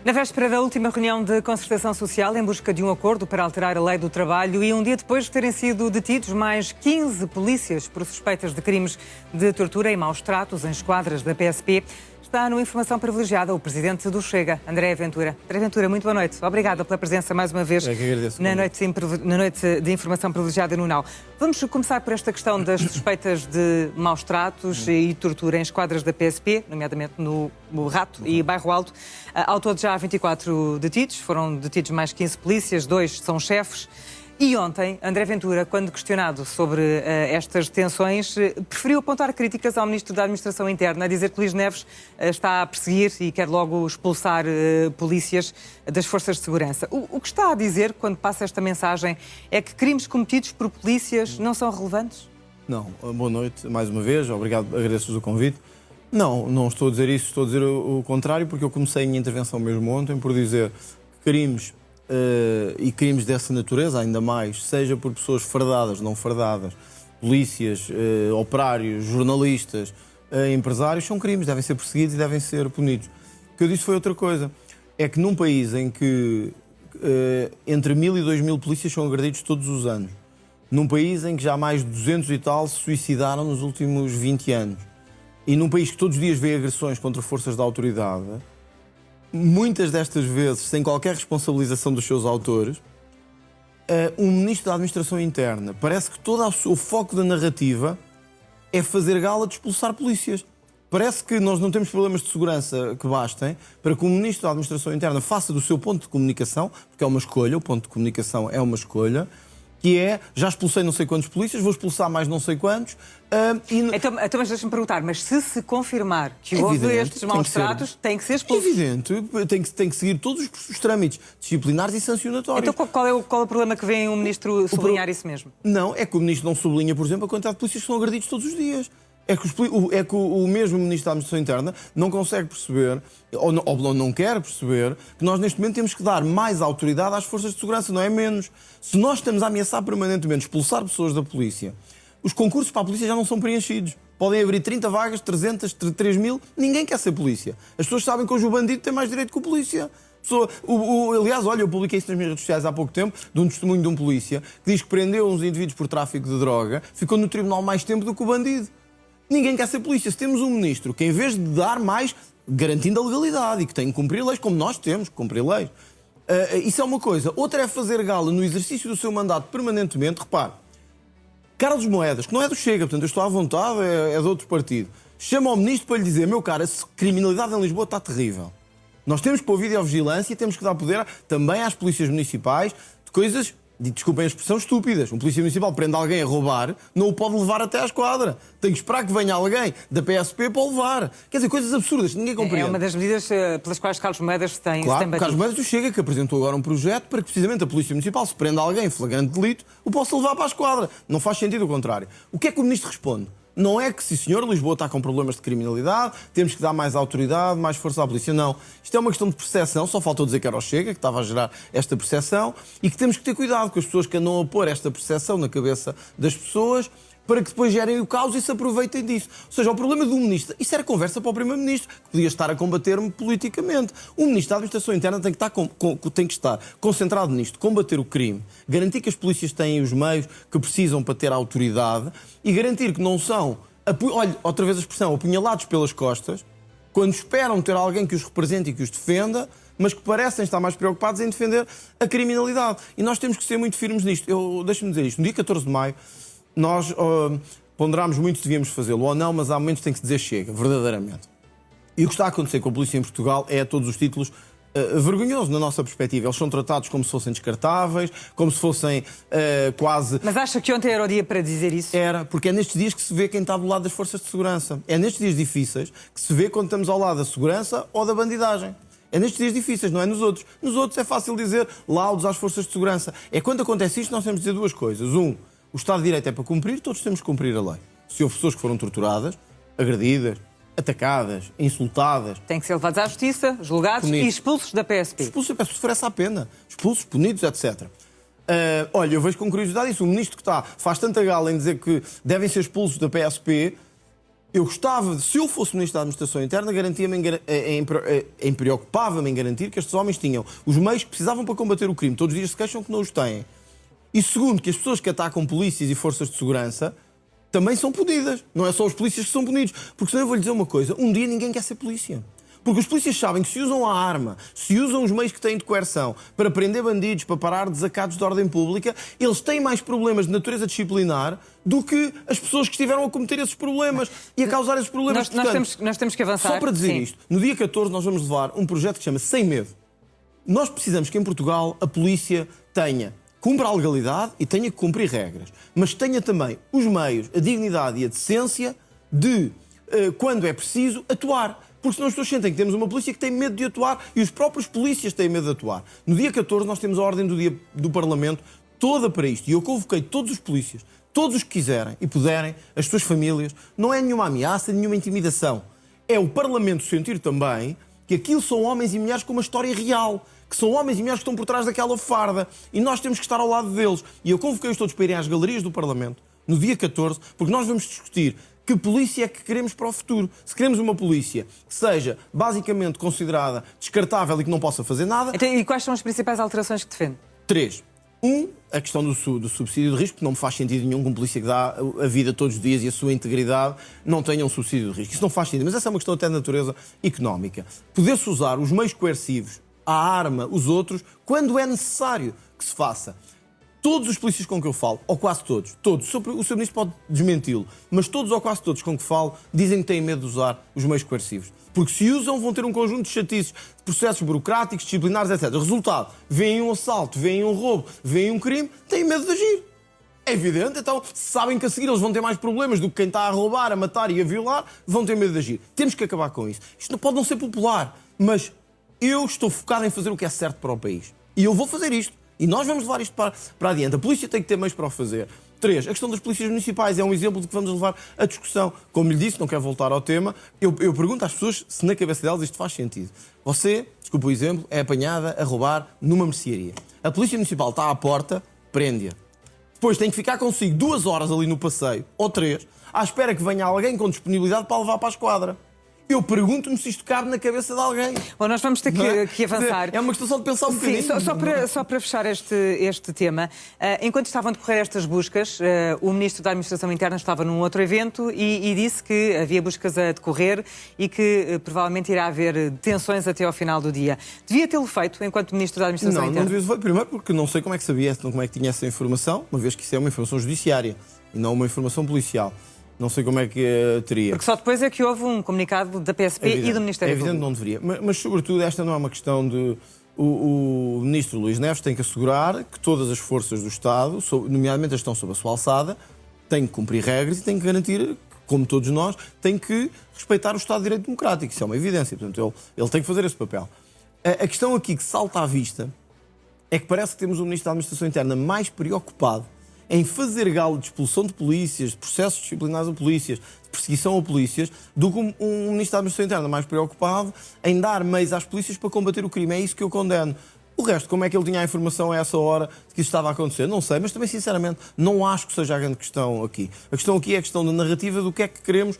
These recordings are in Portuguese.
Na véspera da última reunião de concertação social em busca de um acordo para alterar a lei do trabalho e um dia depois de terem sido detidos mais 15 polícias por suspeitas de crimes de tortura e maus tratos em esquadras da PSP, está no Informação Privilegiada o presidente do Chega, André Ventura. André Ventura, muito boa noite. Obrigada pela presença mais uma vez na noite de Informação Privilegiada no NAU. Vamos começar por esta questão das suspeitas de maus tratos e tortura em esquadras da PSP, nomeadamente no Rato e Bairro Alto. Ao todo já há 24 detidos, foram detidos mais 15 polícias, 2 são chefes. E ontem, André Ventura, quando questionado sobre estas detenções, preferiu apontar críticas ao Ministro da Administração Interna, a dizer que Luís Neves está a perseguir e quer logo expulsar polícias das forças de segurança. O que está a dizer, quando passa esta mensagem, é que crimes cometidos por polícias não são relevantes? Não. Boa noite, mais uma vez. Obrigado, agradeço-vos o convite. Não estou a dizer isso, estou a dizer o contrário, porque eu comecei a minha intervenção mesmo ontem por dizer que crimes e crimes dessa natureza, ainda mais, seja por pessoas fardadas, não fardadas, polícias, operários, jornalistas, empresários, são crimes, devem ser perseguidos e devem ser punidos. O que eu disse foi outra coisa. É que num país em que entre 1.000 e 2.000 polícias são agredidos todos os anos, num país em que já mais de 200 e tal se suicidaram nos últimos 20 anos, e num país que todos os dias vê agressões contra forças da autoridade, muitas destas vezes sem qualquer responsabilização dos seus autores, um ministro da Administração Interna parece que todo o foco da narrativa é fazer gala de expulsar polícias. Parece que nós não temos problemas de segurança que bastem para que o ministro da Administração Interna faça do seu ponto de comunicação, porque é uma escolha, o ponto de comunicação é uma escolha, que é, já expulsei não sei quantos polícias, vou expulsar mais não sei quantos. Então, mas deixa-me perguntar, mas se confirmar que houve estes maus tratos, tem que ser expulso? Evidente, tem que seguir todos os trâmites disciplinares e sancionatórios. Então qual é o problema que vem o Ministro sublinhar isso mesmo? Não, é que o Ministro não sublinha, por exemplo, a quantidade de polícias que são agredidos todos os dias. É que o mesmo Ministro da Administração Interna não consegue perceber, ou não quer perceber, que nós neste momento temos que dar mais autoridade às forças de segurança, não é menos. Se nós estamos a ameaçar permanentemente expulsar pessoas da polícia, os concursos para a polícia já não são preenchidos. Podem abrir 30 vagas, 300, 3.000, ninguém quer ser polícia. As pessoas sabem que hoje o bandido tem mais direito que o polícia. Aliás, olha, eu publiquei isso nas minhas redes sociais há pouco tempo, de um testemunho de um polícia, que diz que prendeu uns indivíduos por tráfico de droga, ficou no tribunal mais tempo do que o bandido. Ninguém quer ser polícia. Se temos um ministro que, em vez de dar mais, garantindo a legalidade e que tem que cumprir leis, como nós temos que cumprir leis, isso é uma coisa. Outra é fazer gala no exercício do seu mandato permanentemente. Repare, Carlos Moedas, que não é do Chega, portanto eu estou à vontade, é de outro partido, chama ao ministro para lhe dizer: meu cara, a criminalidade em Lisboa está terrível. Nós temos que pôr videovigilância e temos que dar poder também às polícias municipais de coisas, desculpem a expressão, estúpidas. Um polícia municipal prende alguém a roubar, não o pode levar até à esquadra. Tem que esperar que venha alguém da PSP para o levar. Quer dizer, coisas absurdas que ninguém compreende. É uma das medidas pelas quais Carlos Moedas se tem batido. Carlos Moedas do Chega, que apresentou agora um projeto para que precisamente a Polícia Municipal, se prenda alguém em flagrante delito, o possa levar para a esquadra. Não faz sentido o contrário. O que é que o Ministro responde? Não é que, sim senhor, Lisboa está com problemas de criminalidade, temos que dar mais autoridade, mais força à polícia. Não. Isto é uma questão de percepção, só faltou dizer que era o Chega, que estava a gerar esta percepção, e que temos que ter cuidado com as pessoas que andam a pôr esta percepção na cabeça das pessoas, para que depois gerem o caos e se aproveitem disso. Ou seja, o problema do Ministro, isso era conversa para o Primeiro-Ministro, que podia estar a combater-me politicamente. O Ministro da Administração Interna tem que estar concentrado nisto, combater o crime, garantir que as polícias têm os meios que precisam para ter a autoridade e garantir que não são, olha, outra vez a expressão, apunhalados pelas costas, quando esperam ter alguém que os represente e que os defenda, mas que parecem estar mais preocupados em defender a criminalidade. E nós temos que ser muito firmes nisto. Deixa-me dizer isto, no dia 14 de maio, nós ponderámos muito se devíamos fazê-lo ou não, mas há momentos que tem que se dizer chega, verdadeiramente. E o que está a acontecer com a polícia em Portugal é, a todos os títulos, vergonhoso na nossa perspectiva. Eles são tratados como se fossem descartáveis, como se fossem quase... Mas acha que ontem era o dia para dizer isso? Era, porque é nestes dias que se vê quem está do lado das forças de segurança. É nestes dias difíceis que se vê quando estamos ao lado da segurança ou da bandidagem. É nestes dias difíceis, não é nos outros. Nos outros é fácil dizer laudos às forças de segurança. É quando acontece isto nós temos de dizer duas coisas. O Estado de Direito é para cumprir, todos temos que cumprir a lei. Se houve pessoas que foram torturadas, agredidas, atacadas, insultadas... Têm que ser levados à justiça, julgados e expulsos da PSP. Expulsos da PSP, se for essa a pena. Expulsos, punidos, etc. Olha, eu vejo com curiosidade isso. O ministro que faz tanta gala em dizer que devem ser expulsos da PSP, Eu gostava, se eu fosse Ministro da Administração Interna, preocupava-me em garantir que estes homens tinham os meios que precisavam para combater o crime. Todos os dias se queixam que não os têm. E segundo, que as pessoas que atacam polícias e forças de segurança também são punidas. Não é só os polícias que são punidos. Porque senão eu vou-lhe dizer uma coisa, um dia ninguém quer ser polícia. Porque os polícias sabem que se usam a arma, se usam os meios que têm de coerção para prender bandidos, para parar desacatos de ordem pública, eles têm mais problemas de natureza disciplinar do que as pessoas que estiveram a cometer esses problemas e a causar esses problemas. Nós temos que avançar. Só para dizer isto, no dia 14 nós vamos levar um projeto que se chama Sem Medo. Nós precisamos que em Portugal a polícia cumpra a legalidade e tenha que cumprir regras, mas tenha também os meios, a dignidade e a decência de, quando é preciso, atuar. Porque senão as pessoas sentem que temos uma polícia que tem medo de atuar e os próprios polícias têm medo de atuar. No dia 14 nós temos a ordem do dia do Parlamento toda para isto. E eu convoquei todos os polícias, todos os que quiserem e puderem, as suas famílias. Não é nenhuma ameaça, nenhuma intimidação. É o Parlamento sentir também que aquilo são homens e mulheres com uma história real. Que são homens e mulheres que estão por trás daquela farda. E nós temos que estar ao lado deles. E eu convoquei-os todos para irem às galerias do Parlamento, no dia 14, porque nós vamos discutir que polícia é que queremos para o futuro. Se queremos uma polícia que seja basicamente considerada descartável e que não possa fazer nada... Então, e quais são as principais alterações que defende? 3. A questão do subsídio de risco, que não me faz sentido nenhum que um polícia que dá a vida todos os dias e a sua integridade não tenha um subsídio de risco. Isso não faz sentido, mas essa é uma questão até de natureza económica. Poder-se usar os meios coercivos, a arma, os outros, quando é necessário que se faça. Todos os polícias com que eu falo, ou quase todos, o Sr. Ministro pode desmenti-lo, mas todos ou quase todos com que falo dizem que têm medo de usar os meios coercivos. Porque se usam vão ter um conjunto de chatices, de processos burocráticos, disciplinares, etc. Resultado, veem um assalto, veem um roubo, veem um crime, têm medo de agir. É evidente, então sabem que a seguir eles vão ter mais problemas do que quem está a roubar, a matar e a violar, vão ter medo de agir. Temos que acabar com isso. Isto pode não ser popular, mas eu estou focado em fazer o que é certo para o país. E eu vou fazer isto. E nós vamos levar isto para adiante. A polícia tem que ter meios para o fazer. 3. A questão das polícias municipais é um exemplo de que vamos levar a discussão. Como lhe disse, não quero voltar ao tema, eu pergunto às pessoas se na cabeça delas isto faz sentido. Você, desculpa o exemplo, é apanhada a roubar numa mercearia. A polícia municipal está à porta, prende-a. Depois tem que ficar consigo 2 horas ali no passeio, ou 3, à espera que venha alguém com disponibilidade para levar para a esquadra. Eu pergunto-me se isto cabe na cabeça de alguém. Bom, nós vamos ter que avançar. É uma questão só de pensar um bocadinho. Sim, só para fechar este tema, enquanto estavam a decorrer estas buscas, o Ministro da Administração Interna estava num outro evento e disse que havia buscas a decorrer e que provavelmente irá haver detenções até ao final do dia. Devia tê-lo feito enquanto Ministro da Administração Interna? Não devia ter feito. Primeiro porque não sei como é que sabia, como é que tinha essa informação, uma vez que isso é uma informação judiciária e não uma informação policial. Não sei como é que teria. Porque só depois é que houve um comunicado da PSP e do Ministério Público. É evidente que não deveria. Mas, sobretudo, esta não é uma questão de... O Ministro Luís Neves tem que assegurar que todas as forças do Estado, nomeadamente as que estão sob a sua alçada, têm que cumprir regras e têm que garantir, como todos nós, têm que respeitar o Estado de Direito Democrático. Isso é uma evidência. Portanto, ele tem que fazer esse papel. A questão aqui que salta à vista é que parece que temos um Ministro da Administração Interna mais preocupado em fazer galo de expulsão de polícias, de processos disciplinares a polícias, de perseguição a polícias, do que um Ministro da Administração Interna mais preocupado em dar meios às polícias para combater o crime. É isso que eu condeno. O resto, como é que ele tinha a informação a essa hora de que isso estava a acontecer? Não sei, mas também, sinceramente, não acho que seja a grande questão aqui. A questão aqui é a questão da narrativa do que é que queremos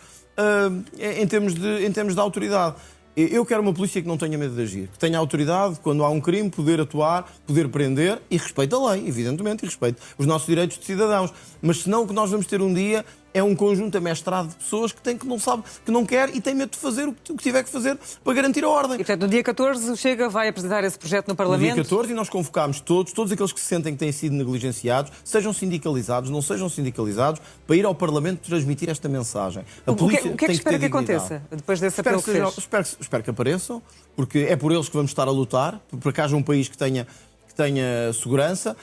em termos de autoridade. Eu quero uma polícia que não tenha medo de agir, que tenha autoridade, quando há um crime, poder atuar, poder prender e respeite a lei, evidentemente, e respeite os nossos direitos de cidadãos. Mas senão o que nós vamos ter um dia é um conjunto amestrado de pessoas que não sabe, que não quer e tem medo de fazer o que tiver que fazer para garantir a ordem. E, portanto, no dia 14 o Chega vai apresentar esse projeto no Parlamento? No dia 14 e nós convocámos todos aqueles que se sentem que têm sido negligenciados, sejam sindicalizados, não sejam sindicalizados, para ir ao Parlamento transmitir esta mensagem. O que é que espera que aconteça depois desse apelo que fez? Espero que apareçam, porque é por eles que vamos estar a lutar, para que haja um país que tenha segurança.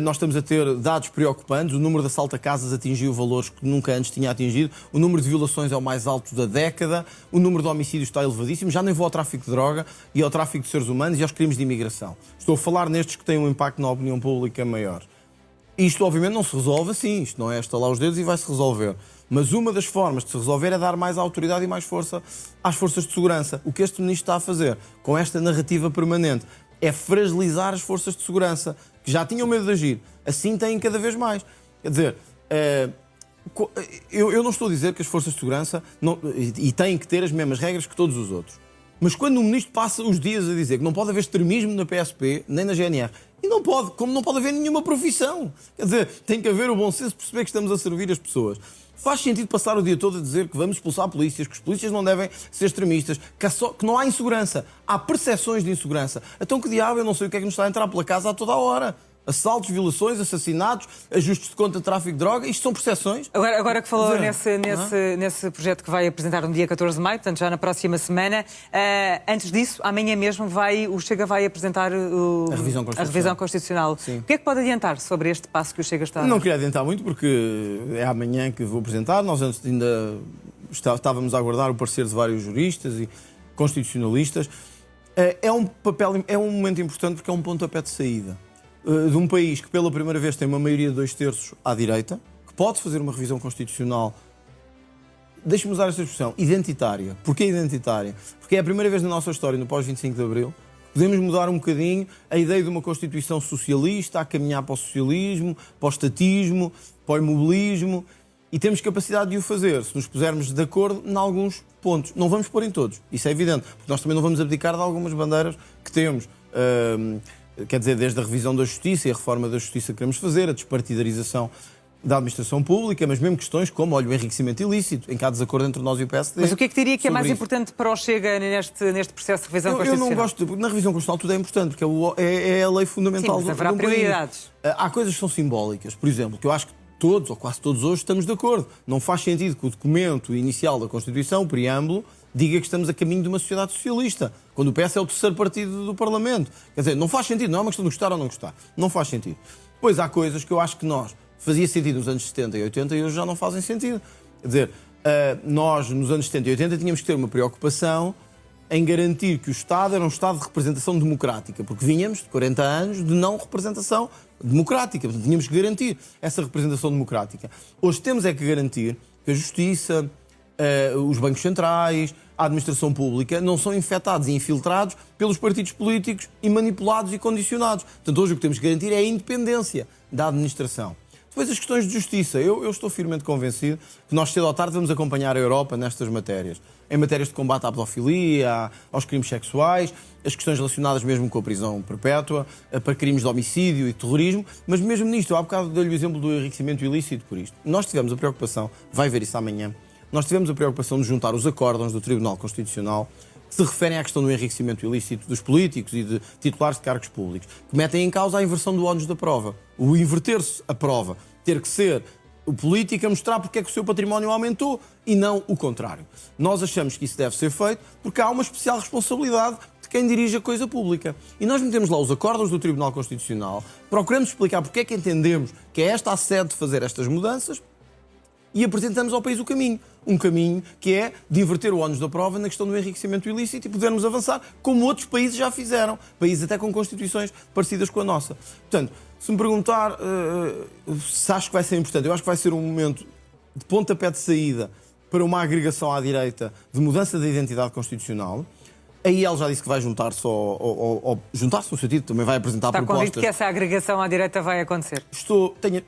Nós estamos a ter dados preocupantes. O número de assaltos a casas atingiu valores que nunca antes tinha atingido. O número de violações é o mais alto da década. O número de homicídios está elevadíssimo. Já nem vou ao tráfico de droga e ao tráfico de seres humanos e aos crimes de imigração. Estou a falar nestes que têm um impacto na opinião pública maior. Isto, obviamente, não se resolve assim. Isto não é estalar os dedos e vai-se resolver. Mas uma das formas de se resolver é dar mais autoridade e mais força às forças de segurança. O que este ministro está a fazer com esta narrativa permanente é fragilizar as forças de segurança, que já tinham medo de agir. Assim têm cada vez mais. Quer dizer, Eu não estou a dizer que as forças de segurança e têm que ter as mesmas regras que todos os outros. Mas quando o ministro passa os dias a dizer que não pode haver extremismo na PSP, nem na GNR, e não pode, como não pode haver nenhuma profissão. Quer dizer, tem que haver o bom senso de perceber que estamos a servir as pessoas. Faz sentido passar o dia todo a dizer que vamos expulsar polícias, que os polícias não devem ser extremistas, que não há insegurança. Há percepções de insegurança. Então que diabo, eu não sei o que é que nos está a entrar pela casa a toda a hora. Assaltos, violações, assassinatos, ajustes de conta de tráfico de droga, isto são percepções. Agora que falou nesse projeto que vai apresentar no dia 14 de maio, portanto já na próxima semana, antes disso, amanhã mesmo o Chega vai apresentar a revisão constitucional. Sim. O que é que pode adiantar sobre este passo que o Chega está a dar? Não queria adiantar muito porque é amanhã que vou apresentar. Nós antes ainda estávamos a aguardar o parecer de vários juristas e constitucionalistas. É um momento importante porque é um pontapé de saída de um país que pela primeira vez tem uma maioria de 2/3 à direita, que pode fazer uma revisão constitucional, deixe-me usar esta expressão, identitária. Porquê identitária? Porque é a primeira vez na nossa história, no pós-25 de Abril, que podemos mudar um bocadinho a ideia de uma Constituição socialista, a caminhar para o socialismo, para o estatismo, para o imobilismo, e temos capacidade de o fazer, se nos pusermos de acordo em alguns pontos. Não vamos pôr em todos, isso é evidente, porque nós também não vamos abdicar de algumas bandeiras que temos. Quer dizer, desde a revisão da justiça e a reforma da justiça que queremos fazer, a despartidarização da administração pública, mas mesmo questões como, olha, o enriquecimento ilícito, em que há desacordo entre nós e o PSD. Mas o que é que diria que é mais importante para o Chega neste processo de revisão constitucional? Eu não gosto, na revisão constitucional tudo é importante, porque é a lei fundamental. Sim, mas haverá prioridades. Há coisas que são simbólicas, por exemplo, que eu acho que todos, ou quase todos hoje, estamos de acordo. Não faz sentido que o documento inicial da Constituição, o preâmbulo, diga que estamos a caminho de uma sociedade socialista, quando o PS é o terceiro partido do Parlamento. Quer dizer, não faz sentido, não é uma questão de gostar ou não gostar. Não faz sentido. Pois há coisas que eu acho que fazia sentido nos anos 70 e 80 e hoje já não fazem sentido. Quer dizer, nós nos anos 70 e 80 tínhamos que ter uma preocupação em garantir que o Estado era um Estado de representação democrática, porque vinhamos de 40 anos de não representação democrática. Portanto, tínhamos que garantir essa representação democrática. Hoje temos é que garantir que a Justiça, os bancos centrais, a administração pública não são infectados e infiltrados pelos partidos políticos e manipulados e condicionados. Portanto, hoje o que temos que garantir é a independência da administração. Depois, as questões de justiça. Eu estou firmemente convencido que nós, cedo ou tarde, vamos acompanhar a Europa nestas matérias. Em matérias de combate à pedofilia, aos crimes sexuais, as questões relacionadas mesmo com a prisão perpétua, para crimes de homicídio e terrorismo. Mas mesmo nisto, eu há bocado dei-lhe o exemplo do enriquecimento ilícito por isto. Nós tivemos a preocupação, vai ver isso amanhã, nós tivemos a preocupação de juntar os acórdãos do Tribunal Constitucional que se referem à questão do enriquecimento ilícito dos políticos e de titulares de cargos públicos, que metem em causa a inversão do ónus da prova. O inverter-se a prova, ter que ser o político a mostrar porque é que o seu património aumentou e não o contrário. Nós achamos que isso deve ser feito porque há uma especial responsabilidade de quem dirige a coisa pública. E nós metemos lá os acórdãos do Tribunal Constitucional, procuramos explicar porque é que entendemos que é esta a sede de fazer estas mudanças e apresentamos ao país o caminho. Um caminho que é de inverter o ónus da prova na questão do enriquecimento ilícito e podermos avançar, como outros países já fizeram. Países até com constituições parecidas com a nossa. Portanto, se me perguntar se acho que vai ser importante, eu acho que vai ser um momento de pontapé de saída para uma agregação à direita de mudança da identidade constitucional. A IEL já disse que vai juntar-se juntar-se no sentido, também vai apresentar propostas. Está convicto que essa agregação à direita vai acontecer?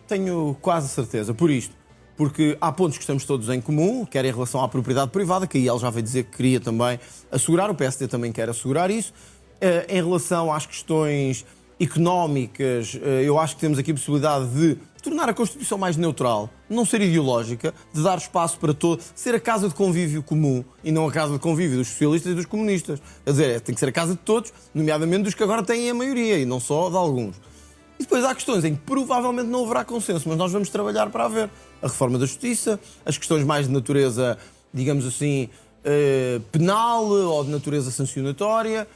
Tenho quase certeza, por isto. Porque há pontos que estamos todos em comum, quer em relação à propriedade privada, que a IEL já veio dizer que queria também assegurar, o PSD também quer assegurar isso. Em relação às questões económicas, eu acho que temos aqui a possibilidade de tornar a Constituição mais neutral, não ser ideológica, de dar espaço para todos, ser a casa de convívio comum e não a casa de convívio dos socialistas e dos comunistas. Quer dizer, tem que ser a casa de todos, nomeadamente dos que agora têm a maioria e não só de alguns. E depois há questões em que provavelmente não haverá consenso, mas nós vamos trabalhar para haver. A reforma da justiça, as questões mais de natureza, digamos assim, penal ou de natureza sancionatória.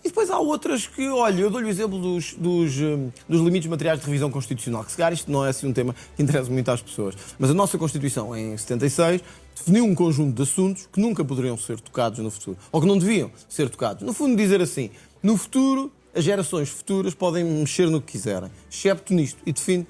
E depois há outras que, olha, eu dou-lhe o exemplo dos limites materiais de revisão constitucional, que se calhar isto não é assim um tema que interessa muito às pessoas. Mas a nossa Constituição, em 76, definiu um conjunto de assuntos que nunca poderiam ser tocados no futuro, ou que não deviam ser tocados. No fundo, dizer assim, no futuro, as gerações futuras podem mexer no que quiserem, excepto nisto, e define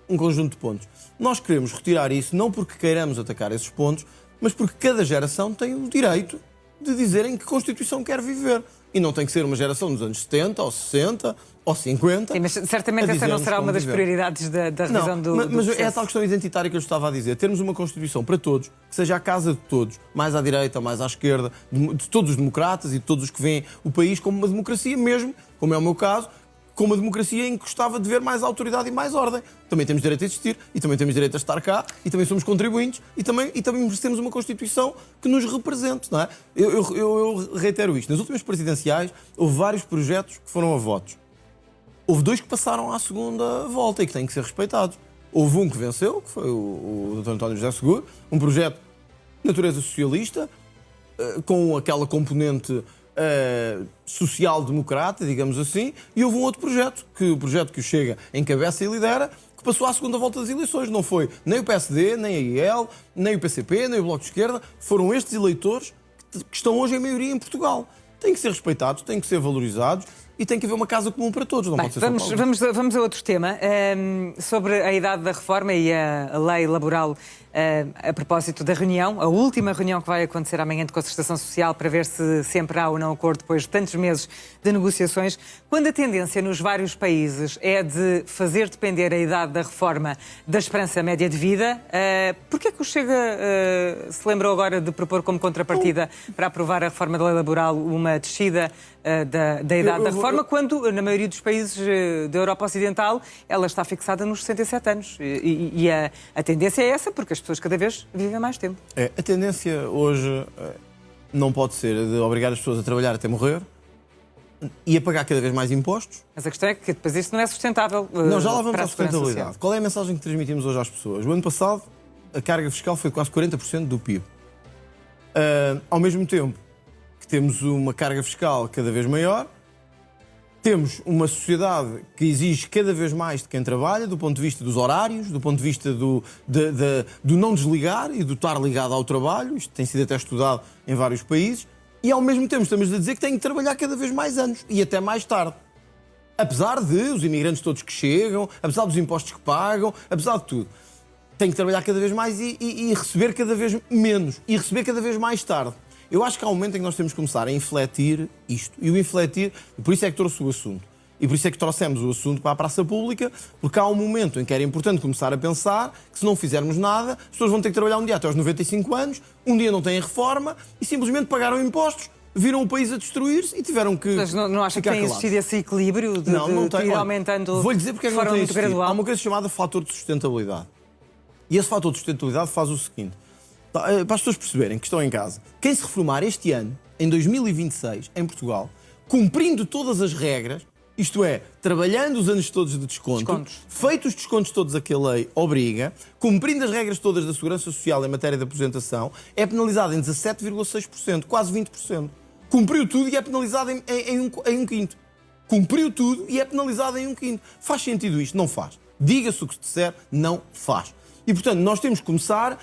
um conjunto de pontos. Nós queremos retirar isso não porque queiramos atacar esses pontos, mas porque cada geração tem o direito de dizer em que Constituição quer viver. e não tem que ser uma geração dos anos 70 ou 60 ou 50. Sim, mas certamente essa não será uma das prioridades da revisão do mas processo. É a tal questão identitária que eu estava a dizer. Termos uma Constituição para todos, que seja a casa de todos, mais à direita, mais à esquerda, de todos os democratas e de todos os que veem o país como uma democracia mesmo, como é o meu caso, como uma democracia em que gostava de ver mais autoridade e mais ordem. Também temos direito a existir, e também temos direito a estar cá, e também somos contribuintes, e também merecemos uma Constituição que nos represente, não é? Eu reitero isto. Nas últimas presidenciais, houve vários projetos que foram a votos. Houve 2 que passaram à segunda volta e que têm que ser respeitados. Houve um que venceu, que foi o Dr. António José Seguro, um projeto de natureza socialista, com aquela componente social-democrata, digamos assim, e houve um outro projeto, o projeto que o Chega encabeça e lidera, que passou à segunda volta das eleições. Não foi nem o PSD, nem a IEL, nem o PCP, nem o Bloco de Esquerda, foram estes eleitores que estão hoje em maioria em Portugal. Têm que ser respeitados, têm que ser valorizados e tem que haver uma casa comum para todos. Não pode ser só vamos a outro tema, sobre a idade da reforma e a lei laboral, a propósito da reunião, a última reunião que vai acontecer amanhã de concertação social para ver se sempre há ou não acordo depois de tantos meses de negociações. Quando a tendência nos vários países é de fazer depender a idade da reforma da esperança média de vida, porquê é que o Chega se lembrou agora de propor como contrapartida para aprovar a reforma da lei laboral uma descida da idade da reforma, quando na maioria dos países da Europa Ocidental ela está fixada nos 67 anos? E a tendência é essa, porque as pessoas cada vez vivem mais tempo. A tendência hoje não pode ser de obrigar as pessoas a trabalhar até morrer e a pagar cada vez mais impostos. Mas a questão é que depois isso não é sustentável. Não, já lá vamos à sustentabilidade. Qual é a mensagem que transmitimos hoje às pessoas? O ano passado a carga fiscal foi de quase 40% do PIB. Ao mesmo tempo que temos uma carga fiscal cada vez maior, temos uma sociedade que exige cada vez mais de quem trabalha, do ponto de vista dos horários, do ponto de vista do não desligar e do estar ligado ao trabalho. Isto tem sido até estudado em vários países. E ao mesmo tempo estamos a dizer que têm que trabalhar cada vez mais anos e até mais tarde. Apesar de os imigrantes todos que chegam, apesar dos impostos que pagam, apesar de tudo. Têm que trabalhar cada vez mais e receber cada vez menos. E receber cada vez mais tarde. Eu acho que há um momento em que nós temos que começar a infletir isto. E o infletir, por isso é que trouxe o assunto. E por isso é que trouxemos o assunto para a praça pública, porque há um momento em que era importante começar a pensar que se não fizermos nada, as pessoas vão ter que trabalhar um dia até aos 95 anos, um dia não têm reforma e simplesmente pagaram impostos, viram o país a destruir-se e tiveram que. Mas não acha que tem existido esse equilíbrio de ir aumentando? Vou-lhe dizer porque é que não tem existido. Há uma coisa chamada fator de sustentabilidade. E esse fator de sustentabilidade faz o seguinte. Para as pessoas perceberem que estão em casa, quem se reformar este ano, em 2026, em Portugal, cumprindo todas as regras, isto é, trabalhando os anos todos de descontos, feitos os descontos todos a que a lei obriga, cumprindo as regras todas da Segurança Social em matéria de aposentação, é penalizado em 17,6%, quase 20%. Cumpriu tudo e é penalizado em um quinto. Cumpriu tudo e é penalizado em um quinto. Faz sentido isto? Não faz. Diga-se o que se disser, não faz. E, portanto, nós temos que começar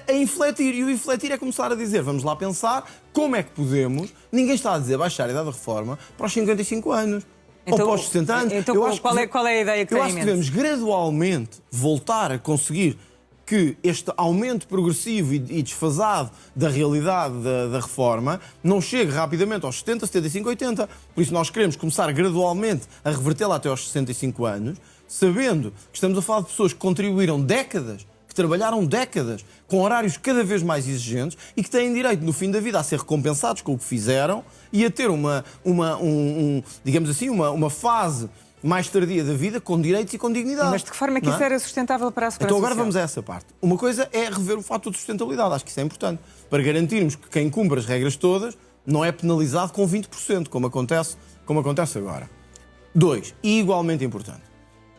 a infletir. E o infletir é começar a dizer, vamos lá pensar como é que podemos. Ninguém está a dizer baixar a idade da reforma para os 55 anos. Então, ou para os 60 anos. Então, qual é a ideia que tem em mente? Eu acho que devemos gradualmente voltar a conseguir que este aumento progressivo e desfasado da realidade da reforma não chegue rapidamente aos 70, 75, 80. Por isso nós queremos começar gradualmente a revertê-la até aos 65 anos, sabendo que estamos a falar de pessoas que contribuíram décadas, que trabalharam décadas, com horários cada vez mais exigentes e que têm direito, no fim da vida, a ser recompensados com o que fizeram e a ter digamos assim, uma fase mais tardia da vida com direitos e com dignidade. Mas de que forma é que isso era sustentável para a segurança Então agora social? vamos a essa parte. Uma coisa é rever o fator de sustentabilidade. Acho que isso é importante. Para garantirmos que quem cumpre as regras todas não é penalizado com 20%, como acontece agora. 2. E igualmente importante.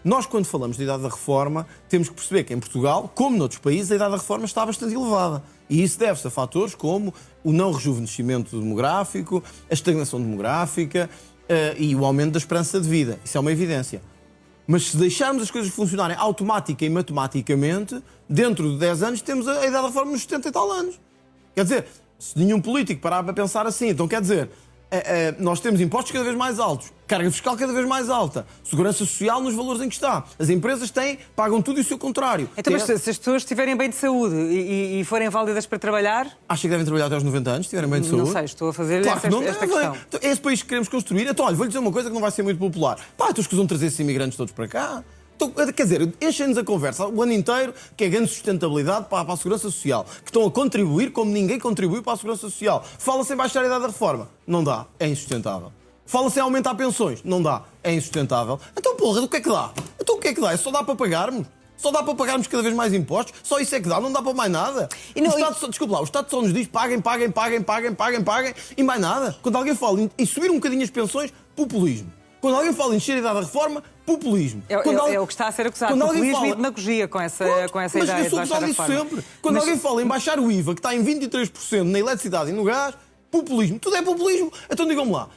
Nós, quando falamos de idade da reforma, temos que perceber que em Portugal, como noutros países, a idade da reforma está bastante elevada. E isso deve-se a fatores como o não rejuvenescimento demográfico, a estagnação demográfica e o aumento da esperança de vida. Isso é uma evidência. Mas se deixarmos as coisas funcionarem automática e matematicamente, dentro de 10 anos temos a idade da reforma nos 70 e tal anos. Quer dizer, se nenhum político parar para pensar assim, então quer dizer, nós temos impostos cada vez mais altos, carga fiscal cada vez mais alta, segurança social nos valores em que está. As empresas pagam tudo e o seu contrário. Então, mas se as pessoas estiverem bem de saúde e forem válidas para trabalhar... Acha que devem trabalhar até aos 90 anos, se estiverem bem de saúde? Não sei, estou a fazer claro esta questão. Então, é esse país que queremos construir. Então, olha, vou-lhe dizer uma coisa que não vai ser muito popular. Pá, então escusam trazer esses imigrantes todos para cá. Então, quer dizer, enchem-nos a conversa o ano inteiro que é grande sustentabilidade para a Segurança Social, que estão a contribuir como ninguém contribuiu para a Segurança Social. Fala-se em baixar a idade da reforma. Não dá, é insustentável. Fala-se em aumentar pensões. Não dá, é insustentável. Então, porra, o que é que dá? Então, o que é que dá? Só dá para pagarmos? Só dá para pagarmos cada vez mais impostos? Só isso é que dá? Não dá para mais nada? Desculpa lá, o Estado só nos diz paguem e mais nada. Quando alguém fala em subir um bocadinho as pensões, populismo. Quando alguém fala em encher a idade da reforma, populismo. É o que está a ser acusado. Populismo e demagogia com essa ideia de baixar a reforma. Sempre. Quando alguém fala em baixar o IVA, que está em 23% na eletricidade e no gás, populismo. Tudo é populismo. Então digam-me lá,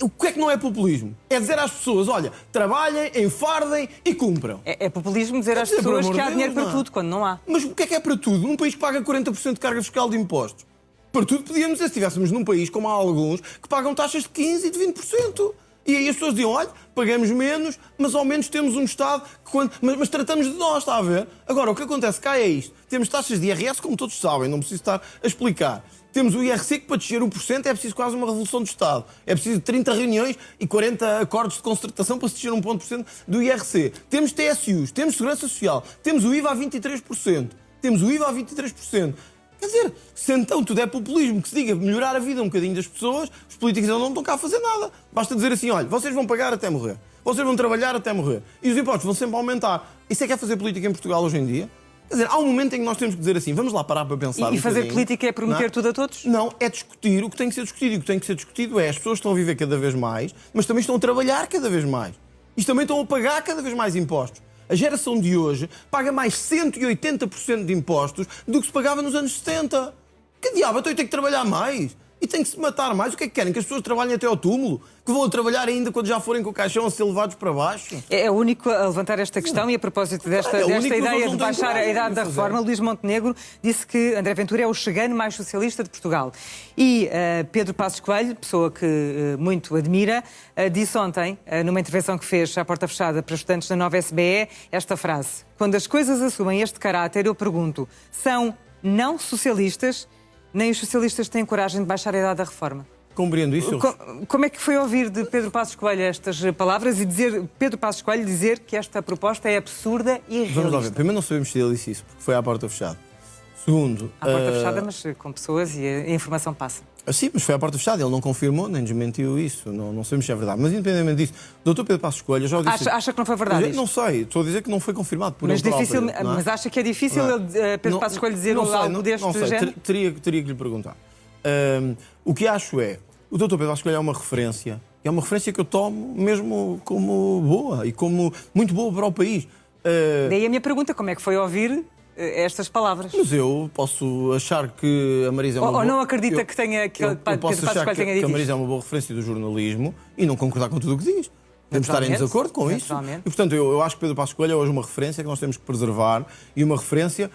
o que é que não é populismo? É dizer às pessoas, olha, trabalhem, enfardem e cumpram. É populismo dizer às pessoas que há dinheiro para tudo, quando não há. Mas o que é para tudo? Um país que paga 40% de carga fiscal de impostos. Para tudo podíamos dizer, se estivéssemos num país como há alguns, que pagam taxas de 15% e de 20%. E aí as pessoas diziam, olha, pagamos menos, mas ao menos temos um Estado que... Mas tratamos de nós, está a ver? Agora, o que acontece cá é isto. Temos taxas de IRS, como todos sabem, não preciso estar a explicar. Temos o IRC, que para descer 1% é preciso quase uma revolução do Estado. É preciso 30 reuniões e 40 acordos de concertação para se descer 1% do IRC. Temos TSUs, temos Segurança Social, temos o IVA a 23%. Temos o IVA a 23%. Quer dizer, se então tudo é populismo, que se diga melhorar a vida um bocadinho das pessoas, os políticos não estão cá a fazer nada. Basta dizer assim, olha, vocês vão pagar até morrer. Vocês vão trabalhar até morrer. E os impostos vão sempre aumentar. Isso é que é fazer política em Portugal hoje em dia? Quer dizer, há um momento em que nós temos que dizer assim, vamos lá parar para pensar E fazer política é prometer tudo a todos? Não, é discutir o que tem que ser discutido. E o que tem que ser discutido é as pessoas estão a viver cada vez mais, mas também estão a trabalhar cada vez mais. E também estão a pagar cada vez mais impostos. A geração de hoje paga mais 180% de impostos do que se pagava nos anos 70. Que diabo, então eu tenho que trabalhar mais? E tem que se matar mais? O que é que querem? Que as pessoas trabalhem até ao túmulo? Que vão a trabalhar ainda quando já forem com o caixão a ser levados para baixo? É o único a levantar esta questão e a propósito desta ideia de baixar a idade da reforma, Luís Montenegro disse que André Ventura é o chegano mais socialista de Portugal. E Pedro Passos Coelho, pessoa que muito admira, disse ontem, numa intervenção que fez à porta fechada para estudantes da nova SBE, esta frase: quando as coisas assumem este caráter, eu pergunto, são não socialistas? Nem os socialistas têm coragem de baixar a idade da reforma. Compreendo isso. Como é que foi ouvir de Pedro Passos Coelho estas palavras e Pedro Passos Coelho dizer que esta proposta é absurda e irrealista? Vamos lá ver. Primeiro, não sabemos se ele disse isso, porque foi à porta fechada. Segundo... À porta fechada, mas com pessoas e a informação passa. Sim, mas foi à porta fechada. Ele não confirmou, nem desmentiu isso. Não sabemos se é verdade. Mas, independentemente disso, o Dr. Pedro Passos Coelho já o disse... Acha que não foi verdade isto? Não sei. Estou a dizer que não foi confirmado por ele próprio. Mas acha que é difícil Pedro Passos Coelho dizer algo deste género? Teria que lhe perguntar. O que acho é... O Dr. Pedro Passos Coelho é uma referência. É uma referência que eu tomo mesmo como boa e como muito boa para o país. Daí a minha pergunta, como é que foi ouvir estas palavras? Mas eu posso achar que a Marisa é uma boa... Ou não acredita que Pedro Passos Coelho tenha dito que a Marisa é uma boa referência do jornalismo e não concordar com tudo o que diz. Temos de estar em desacordo com isso. E, portanto, eu acho que Pedro Passos Coelho é hoje uma referência que nós temos que preservar e uma referência...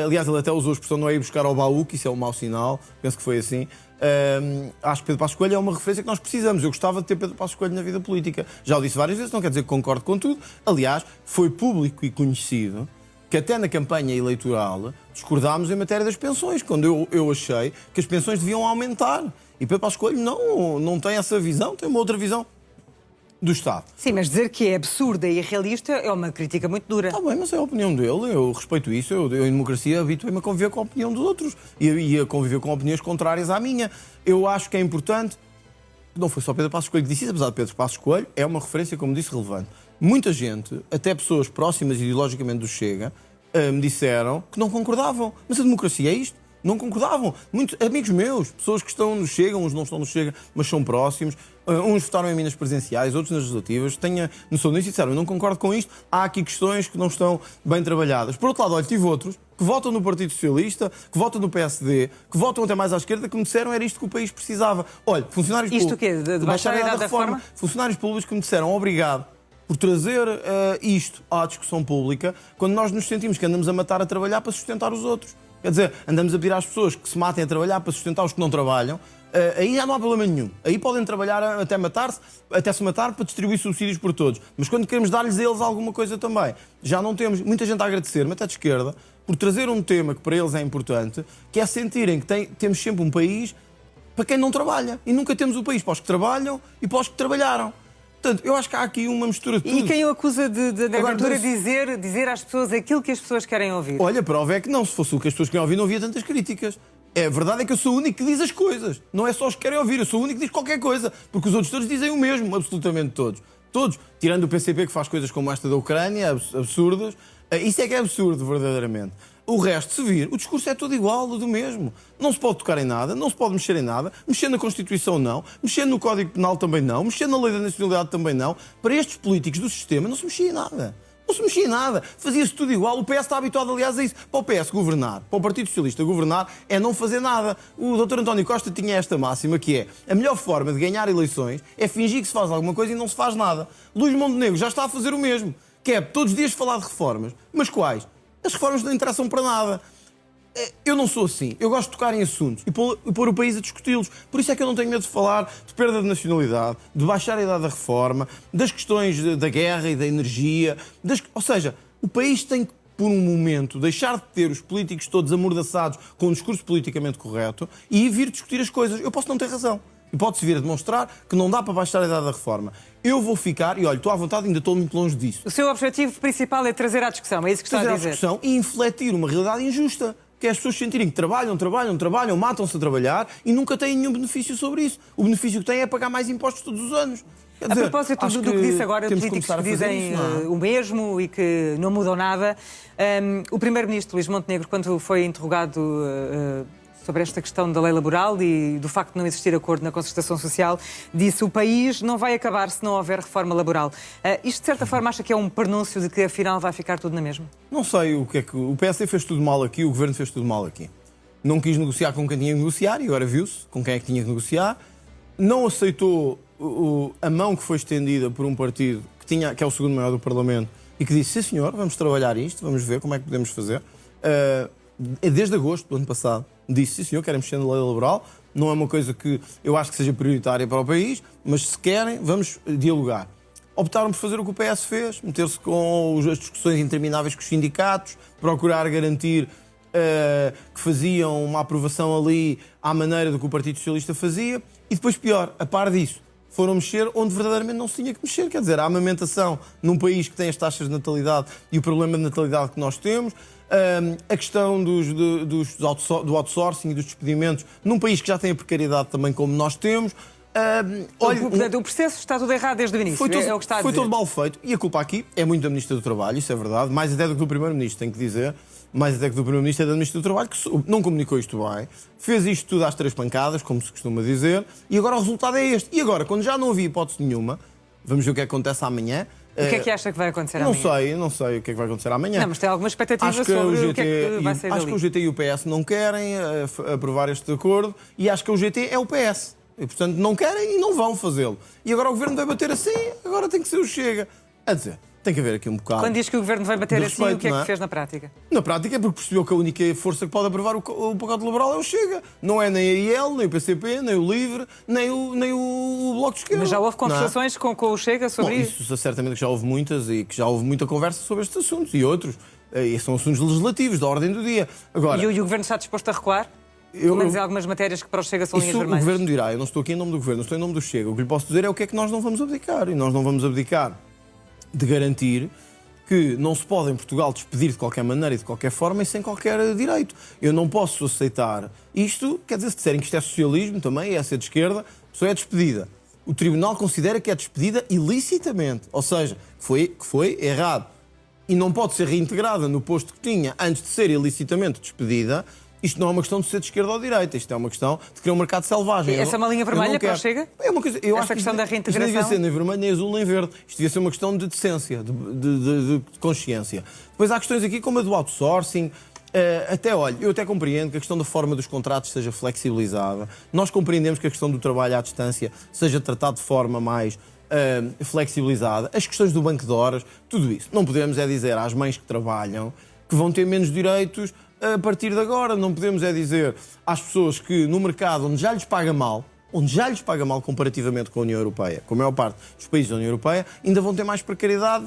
aliás, ele até usou a expressão não é ir buscar ao baú, que isso é um mau sinal. Penso que foi assim. Acho que Pedro Passos Coelho é uma referência que nós precisamos. Eu gostava de ter Pedro Passos Coelho na vida política. Já o disse várias vezes, não quer dizer que concordo com tudo. Aliás, foi público e conhecido que até na campanha eleitoral discordámos em matéria das pensões, quando eu achei que as pensões deviam aumentar. E Pedro Passos Coelho não tem essa visão, tem uma outra visão do Estado. Sim, mas dizer que é absurda e irrealista é uma crítica muito dura. Está bem, mas é a opinião dele, eu respeito isso. Eu em democracia habituei-me a conviver com a opinião dos outros e a conviver com opiniões contrárias à minha. Eu acho que é importante, não foi só Pedro Passos Coelho que disse isso, apesar de Pedro Passos Coelho, é uma referência, como disse, relevante. Muita gente, até pessoas próximas ideologicamente do Chega, me disseram que não concordavam. Mas a democracia é isto. Não concordavam. Muitos amigos meus, pessoas que estão no Chega, uns não estão no Chega, mas são próximos, uns votaram em mim nas presidenciais, outros nas legislativas, tenho noção disso e disseram, eu não concordo com isto, há aqui questões que não estão bem trabalhadas. Por outro lado, olha, tive outros que votam no Partido Socialista, que votam no PSD, que votam até mais à esquerda, que me disseram era isto que o país precisava. Olha, funcionários públicos... Isto o quê? De baixar a idade da reforma? Funcionários públicos que me disseram obrigado por trazer isto à discussão pública, quando nós nos sentimos que andamos a matar a trabalhar para sustentar os outros. Quer dizer, andamos a pedir às pessoas que se matem a trabalhar para sustentar os que não trabalham. Aí já não há problema nenhum. Aí podem trabalhar até se matar para distribuir subsídios por todos. Mas quando queremos dar-lhes a eles alguma coisa também, já não temos muita gente a agradecer-me, até de esquerda, por trazer um tema que para eles é importante, que é sentirem que temos sempre um país para quem não trabalha. E nunca temos o país para os que trabalham e para os que trabalharam. Portanto, eu acho que há aqui uma mistura de tudo. E quem o acusa de aventura dizer às pessoas aquilo que as pessoas querem ouvir? Olha, a prova é que não. Se fosse o que as pessoas querem ouvir, não havia tantas críticas. A verdade é que eu sou o único que diz as coisas. Não é só os que querem ouvir, eu sou o único que diz qualquer coisa. Porque os outros todos dizem o mesmo, absolutamente todos. Todos. Tirando o PCP que faz coisas como esta da Ucrânia, absurdas. Isso é que é absurdo, verdadeiramente. O resto, se vir, o discurso é todo igual, do mesmo. Não se pode tocar em nada, não se pode mexer em nada, mexer na Constituição não, mexer no Código Penal também não, mexer na Lei da Nacionalidade também não. Para estes políticos do sistema não se mexia em nada. Não se mexia em nada. Fazia-se tudo igual. O PS está habituado, aliás, a isso. Para o PS governar, para o Partido Socialista governar, é não fazer nada. O Dr. António Costa tinha esta máxima que é: a melhor forma de ganhar eleições é fingir que se faz alguma coisa e não se faz nada. Luís Montenegro já está a fazer o mesmo. Que é todos os dias falar de reformas. Mas quais? As reformas não interessam para nada. Eu não sou assim. Eu gosto de tocar em assuntos e pôr o país a discuti-los. Por isso é que eu não tenho medo de falar de perda de nacionalidade, de baixar a idade da reforma, das questões da guerra e da energia. Ou seja, o país tem que, por um momento, deixar de ter os políticos todos amordaçados com um discurso politicamente correto e vir discutir as coisas. Eu posso não ter razão. E pode-se vir a demonstrar que não dá para baixar a idade da reforma. Eu vou ficar, e olha, estou à vontade, ainda estou muito longe disso. O seu objetivo principal é trazer à discussão, é isso que está a dizer? Trazer à discussão e infletir uma realidade injusta. Que é as pessoas sentirem que trabalham, matam-se a trabalhar e nunca têm nenhum benefício sobre isso. O benefício que têm é pagar mais impostos todos os anos. A propósito do que disse agora, políticos que dizem o mesmo e que não mudam nada, o primeiro-ministro Luís Montenegro, quando foi interrogado sobre esta questão da lei laboral e do facto de não existir acordo na concertação social, disse: o país não vai acabar se não houver reforma laboral. Isto, de certa forma, acha que é um prenúncio de que, afinal, vai ficar tudo na mesma? Não sei o que é que... O PSD fez tudo mal aqui, o Governo fez tudo mal aqui. Não quis negociar com quem tinha que negociar e agora viu-se com quem é que tinha que negociar. Não aceitou a mão que foi estendida por um partido que é o segundo maior do Parlamento e que disse: sim, senhor, vamos trabalhar isto, vamos ver como é que podemos fazer. Desde agosto do ano passado disse: sim, senhor, querem mexer na lei laboral. Não é uma coisa que eu acho que seja prioritária para o país, mas se querem, vamos dialogar. Optaram por fazer o que o PS fez, meter-se com as discussões intermináveis com os sindicatos, procurar garantir que faziam uma aprovação ali à maneira do que o Partido Socialista fazia e depois, pior, a par disso, foram mexer onde verdadeiramente não se tinha que mexer. Quer dizer, a amamentação num país que tem as taxas de natalidade e o problema de natalidade que nós temos, a questão do outsourcing e dos despedimentos num país que já tem a precariedade também como nós temos. Portanto, o processo está tudo errado desde o início, é o que está a dizer. Foi todo mal feito e a culpa aqui é muito da Ministra do Trabalho, isso é verdade, mais até do que do Primeiro-Ministro, tenho que dizer. Mais até que do Primeiro-Ministro é da Ministra do Trabalho, que não comunicou isto bem, fez isto tudo às três pancadas, como se costuma dizer, e agora o resultado é este. E agora, quando já não havia hipótese nenhuma, vamos ver o que é que acontece amanhã. O que é que acha que vai acontecer amanhã? Não sei o que é que vai acontecer amanhã. Não, mas tem alguma expectativa sobre o que é que vai sair dali? Acho que o GT e o PS não querem aprovar este acordo e acho que o GT é o PS. E, portanto, não querem e não vão fazê-lo. E agora o Governo vai bater assim, agora tem que ser o Chega. A dizer, tem que haver aqui um bocado. Quando diz que o Governo vai bater assim, o que é que fez na prática? Na prática é porque percebeu que a única força que pode aprovar o pacote laboral é o Chega. Não é nem a IEL, nem o PCP, nem o LIVRE, nem o Bloco de Esquerda. Mas já houve conversações com o Chega sobre isso? Isso certamente que já houve muitas e que já houve muita conversa sobre estes assuntos e outros. E são assuntos legislativos, da ordem do dia. Agora, e o Governo está disposto a recuar? Pelo menos em algumas matérias que para o Chega são linhas vermelhas. O Governo dirá: eu não estou aqui em nome do Governo, eu estou em nome do Chega. O que lhe posso dizer é o que é que nós não vamos abdicar. E nós não vamos abdicar de garantir que não se pode em Portugal despedir de qualquer maneira e de qualquer forma e sem qualquer direito. Eu não posso aceitar isto, quer dizer, se disserem que isto é socialismo também, é ser de esquerda, a pessoa é despedida. O Tribunal considera que é despedida ilicitamente, ou seja, que foi errado. E não pode ser reintegrada no posto que tinha antes de ser ilicitamente despedida. Isto não é uma questão de ser de esquerda ou de direita, isto é uma questão de criar um mercado selvagem. Essa é uma linha vermelha para o Chega? É uma coisa, essa questão da reintegração? Isto não devia ser nem vermelho, nem azul, nem verde. Isto devia ser uma questão de decência, de consciência. Depois há questões aqui como a do outsourcing. Eu até compreendo que a questão da forma dos contratos seja flexibilizada. Nós compreendemos que a questão do trabalho à distância seja tratada de forma mais flexibilizada. As questões do banco de horas, tudo isso. Não podemos dizer às mães que trabalham que vão ter menos direitos a partir de agora. Não podemos é dizer às pessoas que no mercado onde já lhes paga mal, comparativamente com a União Europeia, com a maior parte dos países da União Europeia, ainda vão ter mais precariedade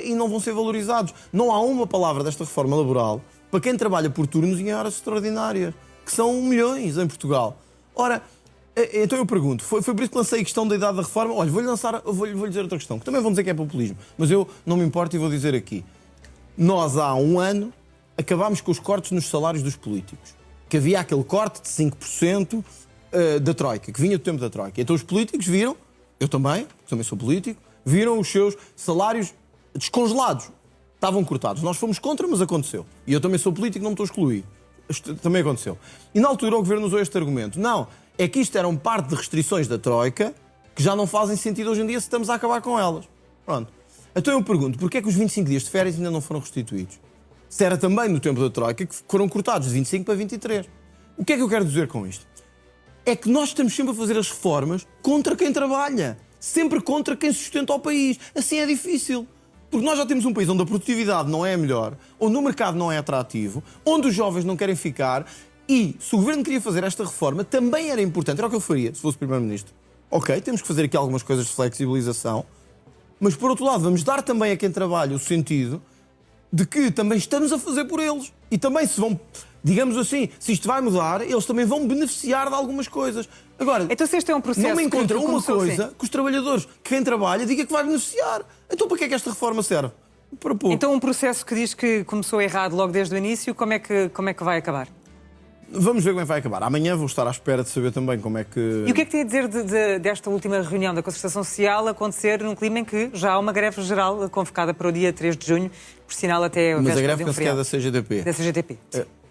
e não vão ser valorizados. Não há uma palavra desta reforma laboral para quem trabalha por turnos e em horas extraordinárias, que são milhões em Portugal. Ora, então eu pergunto, foi por isso que lancei a questão da idade da reforma. Olha, vou-lhe dizer outra questão, que também vão dizer que é populismo, mas eu não me importo e vou dizer aqui. Nós, há um ano, acabámos com os cortes nos salários dos políticos. Que havia aquele corte de 5% da Troika, que vinha do tempo da Troika. Então os políticos viram, eu também sou político, viram os seus salários descongelados. Estavam cortados. Nós fomos contra, mas aconteceu. E eu também sou político, não me estou a excluir. Também aconteceu. E na altura o Governo usou este argumento. Não, é que isto eram parte de restrições da Troika que já não fazem sentido hoje em dia se estamos a acabar com elas. Pronto. Então eu pergunto, porquê é que os 25 dias de férias ainda não foram restituídos? Se era também no tempo da Troika que foram cortados de 25 para 23. O que é que eu quero dizer com isto? É que nós estamos sempre a fazer as reformas contra quem trabalha. Sempre contra quem sustenta o país. Assim é difícil. Porque nós já temos um país onde a produtividade não é a melhor, onde o mercado não é atrativo, onde os jovens não querem ficar. E se o Governo queria fazer esta reforma, também era importante. Era o que eu faria se fosse Primeiro-Ministro. Ok, temos que fazer aqui algumas coisas de flexibilização, mas por outro lado vamos dar também a quem trabalha o sentido de que também estamos a fazer por eles. E também se vão, digamos assim, se isto vai mudar, eles também vão beneficiar de algumas coisas. Agora, então se este é um processo não me encontra uma coisa assim, que os trabalhadores, quem trabalha, diga que vai beneficiar. Então para que é que esta reforma serve? Para pouco. Então um processo que diz que começou errado logo desde o início, como é que vai acabar? Vamos ver como é que vai acabar. Amanhã vou estar à espera de saber também como é que... E o que é que tem a dizer desta última reunião da Concertação Social acontecer num clima em que já há uma greve geral convocada para o dia 3 de junho, por sinal até... Mas a greve penso que é da CGTP. Da CGTP.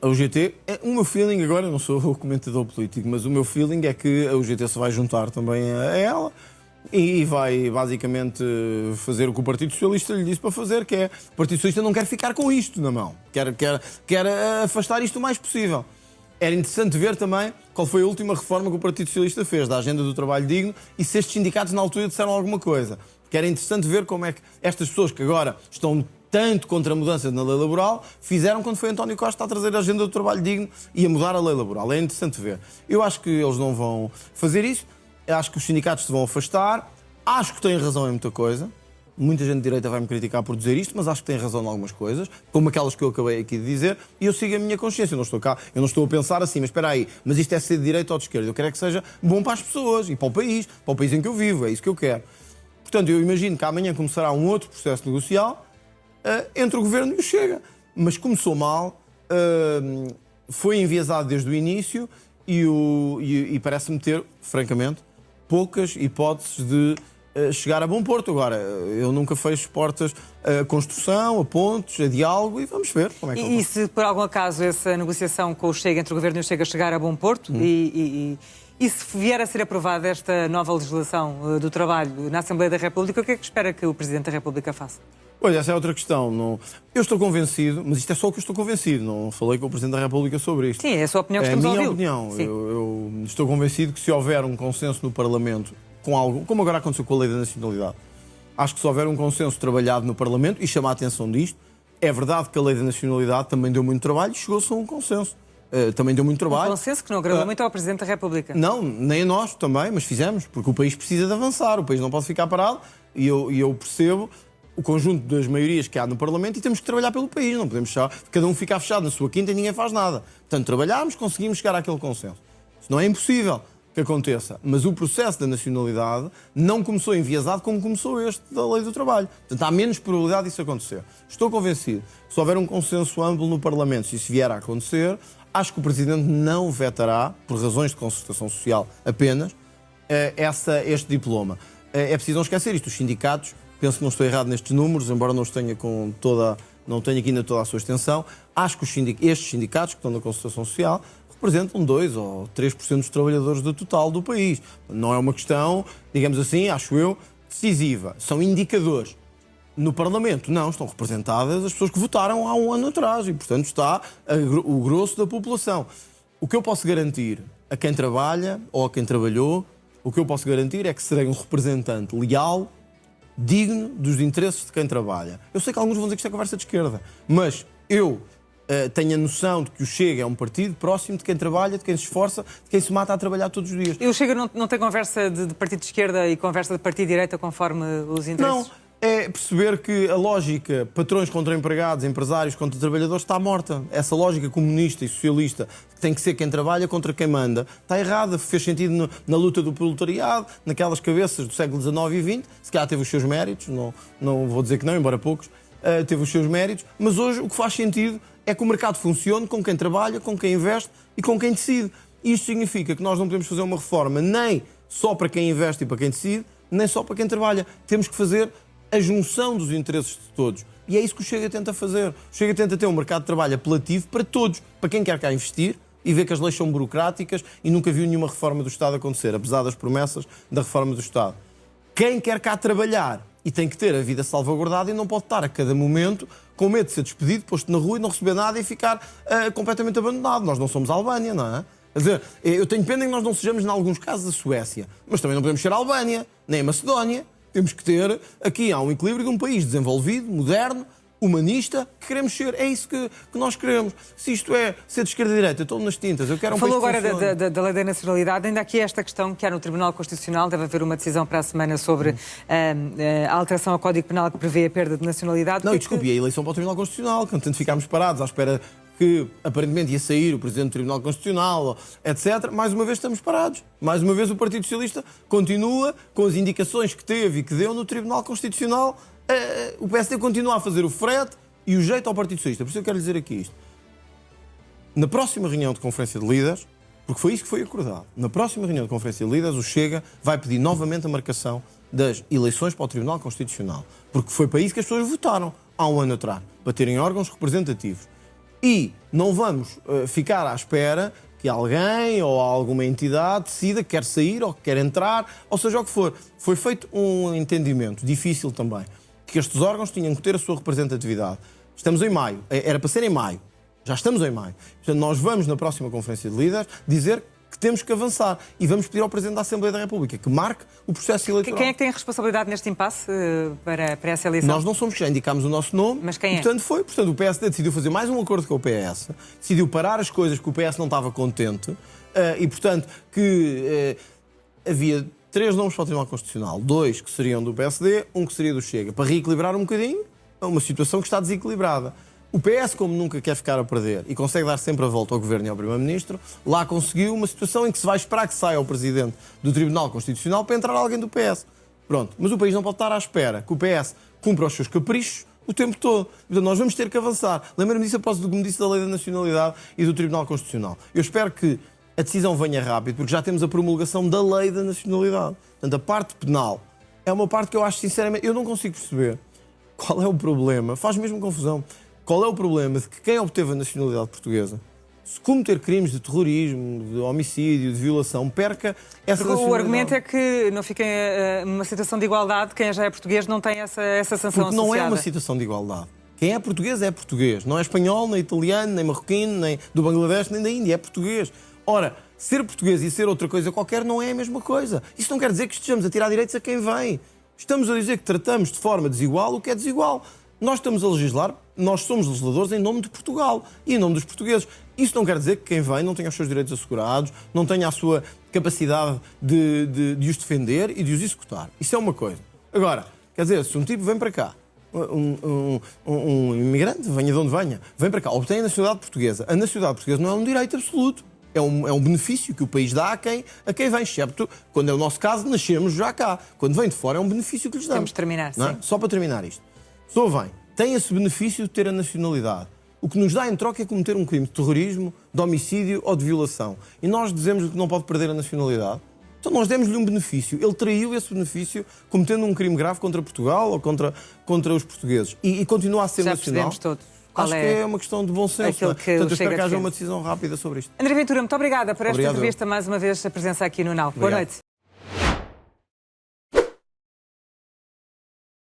A UGT, o meu feeling agora, eu não sou o comentador político, mas o meu feeling é que a UGT se vai juntar também a ela e vai basicamente fazer o que o Partido Socialista lhe disse para fazer, que é o Partido Socialista não quer ficar com isto na mão, quer afastar isto o mais possível. Era interessante ver também qual foi a última reforma que o Partido Socialista fez da agenda do trabalho digno e se estes sindicatos na altura disseram alguma coisa. Porque era interessante ver como é que estas pessoas que agora estão tanto contra a mudança na lei laboral fizeram quando foi António Costa a trazer a agenda do trabalho digno e a mudar a lei laboral. É interessante ver. Eu acho que eles não vão fazer isso. Eu acho que os sindicatos se vão afastar. Acho que têm razão em muita coisa. Muita gente de direita vai me criticar por dizer isto, mas acho que tem razão em algumas coisas, como aquelas que eu acabei aqui de dizer, e eu sigo a minha consciência. Eu não estou cá, eu não estou a pensar assim, mas espera aí, mas isto é ser de direita ou de esquerda. Eu quero é que seja bom para as pessoas e para o país em que eu vivo, é isso que eu quero. Portanto, eu imagino que amanhã começará um outro processo negocial entre o Governo e o Chega. Mas começou mal, foi enviesado desde o início e parece-me ter, francamente, poucas hipóteses de chegar a bom porto. Agora, eu nunca fecho portas a construção, a pontos, a diálogo e vamos ver como é que E se por algum acaso essa negociação com o Chega, entre o Governo e o Chega, chegar a bom porto e se vier a ser aprovada esta nova legislação do trabalho na Assembleia da República, o que é que espera que o Presidente da República faça? Olha, essa é outra questão. Não... Eu estou convencido, mas isto é só o que eu estou convencido. Não falei com o Presidente da República sobre isto. Sim, é a sua opinião que estamos a ouvir. É a minha opinião. Eu estou convencido que se houver um consenso no Parlamento com algo, como agora aconteceu com a Lei da Nacionalidade, acho que se houver um consenso trabalhado no Parlamento e chamar a atenção disto, é verdade que a Lei da Nacionalidade também deu muito trabalho e chegou-se a um consenso. Também deu muito trabalho. Um consenso que não agradou muito ao Presidente da República. Não, nem a nós também, mas fizemos, porque o país precisa de avançar, o país não pode ficar parado e eu percebo o conjunto das maiorias que há no Parlamento e temos que trabalhar pelo país, não podemos cada um ficar fechado na sua quinta e ninguém faz nada. Portanto, trabalhámos, conseguimos chegar àquele consenso. Isso não é impossível que aconteça, mas o processo da nacionalidade não começou enviesado como começou este da Lei do Trabalho. Portanto, há menos probabilidade disso acontecer. Estou convencido que se houver um consenso amplo no Parlamento, se isso vier a acontecer, acho que o Presidente não vetará, por razões de concertação social apenas, este diploma. É preciso não esquecer isto. Os sindicatos, penso que não estou errado nestes números, embora não os tenha não tenha aqui ainda toda a sua extensão, acho que estes sindicatos que estão na concertação social representam 2 ou 3% dos trabalhadores do total do país. Não é uma questão, digamos assim, acho eu, decisiva. São indicadores. No Parlamento, não, estão representadas as pessoas que votaram há um ano atrás e, portanto, está o grosso da população. O que eu posso garantir a quem trabalha ou a quem trabalhou, o que eu posso garantir é que serei um representante leal, digno dos interesses de quem trabalha. Eu sei que alguns vão dizer que isto é conversa de esquerda, mas eu tenha noção de que o Chega é um partido próximo de quem trabalha, de quem se esforça, de quem se mata a trabalhar todos os dias. E o Chega não tem conversa de partido de esquerda e conversa de partido de direita conforme os interesses? Não, é perceber que a lógica patrões contra empregados, empresários contra trabalhadores está morta. Essa lógica comunista e socialista, que tem que ser quem trabalha contra quem manda, está errada. Fez sentido na luta do proletariado, naquelas cabeças do século XIX e XX, se calhar teve os seus méritos, não vou dizer que não, embora poucos, teve os seus méritos, mas hoje o que faz sentido é que o mercado funcione com quem trabalha, com quem investe e com quem decide. Isto significa que nós não podemos fazer uma reforma nem só para quem investe e para quem decide, nem só para quem trabalha. Temos que fazer a junção dos interesses de todos. E é isso que o Chega tenta fazer. O Chega tenta ter um mercado de trabalho apelativo para todos, para quem quer cá investir e ver que as leis são burocráticas e nunca viu nenhuma reforma do Estado acontecer, apesar das promessas da reforma do Estado. Quem quer cá trabalhar e tem que ter a vida salvaguardada e não pode estar a cada momento com medo de ser despedido, posto na rua e não receber nada e ficar completamente abandonado. Nós não somos a Albânia, não é? Quer dizer, eu tenho pena que nós não sejamos, em alguns casos, a Suécia, mas também não podemos ser a Albânia, nem a Macedónia. Temos que ter, aqui há um equilíbrio de um país desenvolvido, moderno, humanista, que queremos ser. É isso que nós queremos. Se isto é ser de esquerda e direita, estou nas tintas. Eu quero um Falou país que agora da lei da nacionalidade. Ainda aqui esta questão que há no Tribunal Constitucional. Deve haver uma decisão para a semana sobre a alteração ao Código Penal que prevê a perda de nacionalidade. Não, desculpe, e a eleição para o Tribunal Constitucional, que tanto ficámos parados à espera que aparentemente ia sair o Presidente do Tribunal Constitucional, etc. Mais uma vez estamos parados. Mais uma vez o Partido Socialista continua com as indicações que teve e que deu no Tribunal Constitucional. O PSD continua a fazer o frete e o jeito ao Partido Socialista. Por isso eu quero dizer aqui isto. Na próxima reunião de Conferência de Líderes, porque foi isso que foi acordado, na próxima reunião de Conferência de Líderes, o Chega vai pedir novamente a marcação das eleições para o Tribunal Constitucional. Porque foi para isso que as pessoas votaram há um ano atrás, para terem órgãos representativos. E não vamos ficar à espera que alguém ou alguma entidade decida que quer sair ou que quer entrar, ou seja o que for. Foi feito um entendimento difícil também, que estes órgãos tinham que ter a sua representatividade. Estamos em maio, era para ser em maio, já estamos em maio. Portanto, nós vamos na próxima Conferência de Líderes dizer que temos que avançar e vamos pedir ao Presidente da Assembleia da República que marque o processo eleitoral. Quem é que tem a responsabilidade neste impasse para essa eleição? Nós não somos, já indicámos o nosso nome. Mas quem é? Portanto, o PSD decidiu fazer mais um acordo com o PS, decidiu parar as coisas que o PS não estava contente e, portanto, que havia 3 nomes para o Tribunal Constitucional. 2 que seriam do PSD, 1 que seria do Chega, para reequilibrar um bocadinho uma situação que está desequilibrada. O PS, como nunca quer ficar a perder e consegue dar sempre a volta ao Governo e ao Primeiro-Ministro, lá conseguiu uma situação em que se vai esperar que saia o Presidente do Tribunal Constitucional para entrar alguém do PS. Pronto. Mas o país não pode estar à espera que o PS cumpra os seus caprichos o tempo todo. Portanto, nós vamos ter que avançar. Lembro-me disso após o que me disse da Lei da Nacionalidade e do Tribunal Constitucional. Eu espero que a decisão venha rápido, porque já temos a promulgação da Lei da Nacionalidade. Portanto, a parte penal é uma parte que eu acho, sinceramente, eu não consigo perceber qual é o problema. Faz mesmo confusão. Qual é o problema de que quem obteve a nacionalidade portuguesa, se cometer crimes de terrorismo, de homicídio, de violação, perca essa nacionalidade? O argumento é que não fica numa situação de igualdade, quem já é português não tem essa sanção Porque não associada. é uma situação de igualdade. Quem é português. Não é espanhol, nem italiano, nem marroquino, nem do Bangladesh, nem da Índia. É português. Ora, ser português e ser outra coisa qualquer não é a mesma coisa. Isso não quer dizer que estejamos a tirar direitos a quem vem. Estamos a dizer que tratamos de forma desigual o que é desigual. Nós estamos a legislar, nós somos legisladores em nome de Portugal e em nome dos portugueses. Isso não quer dizer que quem vem não tenha os seus direitos assegurados, não tenha a sua capacidade de os defender e de os executar. Isso é uma coisa. Agora, quer dizer, se um tipo vem para cá, um imigrante, venha de onde venha, vem para cá, obtém a nacionalidade portuguesa. A nacionalidade portuguesa não é um direito absoluto. É um benefício que o país dá a quem vem, excepto quando é o nosso caso, nascemos já cá. Quando vem de fora é um benefício que lhes damos. Temos de terminar, não é? sim. Só para terminar isto. A pessoa vem, tem esse benefício de ter a nacionalidade. O que nos dá em troca é cometer um crime de terrorismo, de homicídio ou de violação. E nós dizemos que não pode perder a nacionalidade. Então nós demos-lhe um benefício. Ele traiu esse benefício cometendo um crime grave contra Portugal ou contra os portugueses. E continua a ser Já nacional. percebemos todos. Acho que é uma questão de bom senso. Aquilo que Portanto, eu espero que Chega haja defende. uma decisão rápida sobre isto. André Ventura, muito obrigada por esta Obrigado. entrevista, mais uma vez a presença aqui no NAU. Boa noite.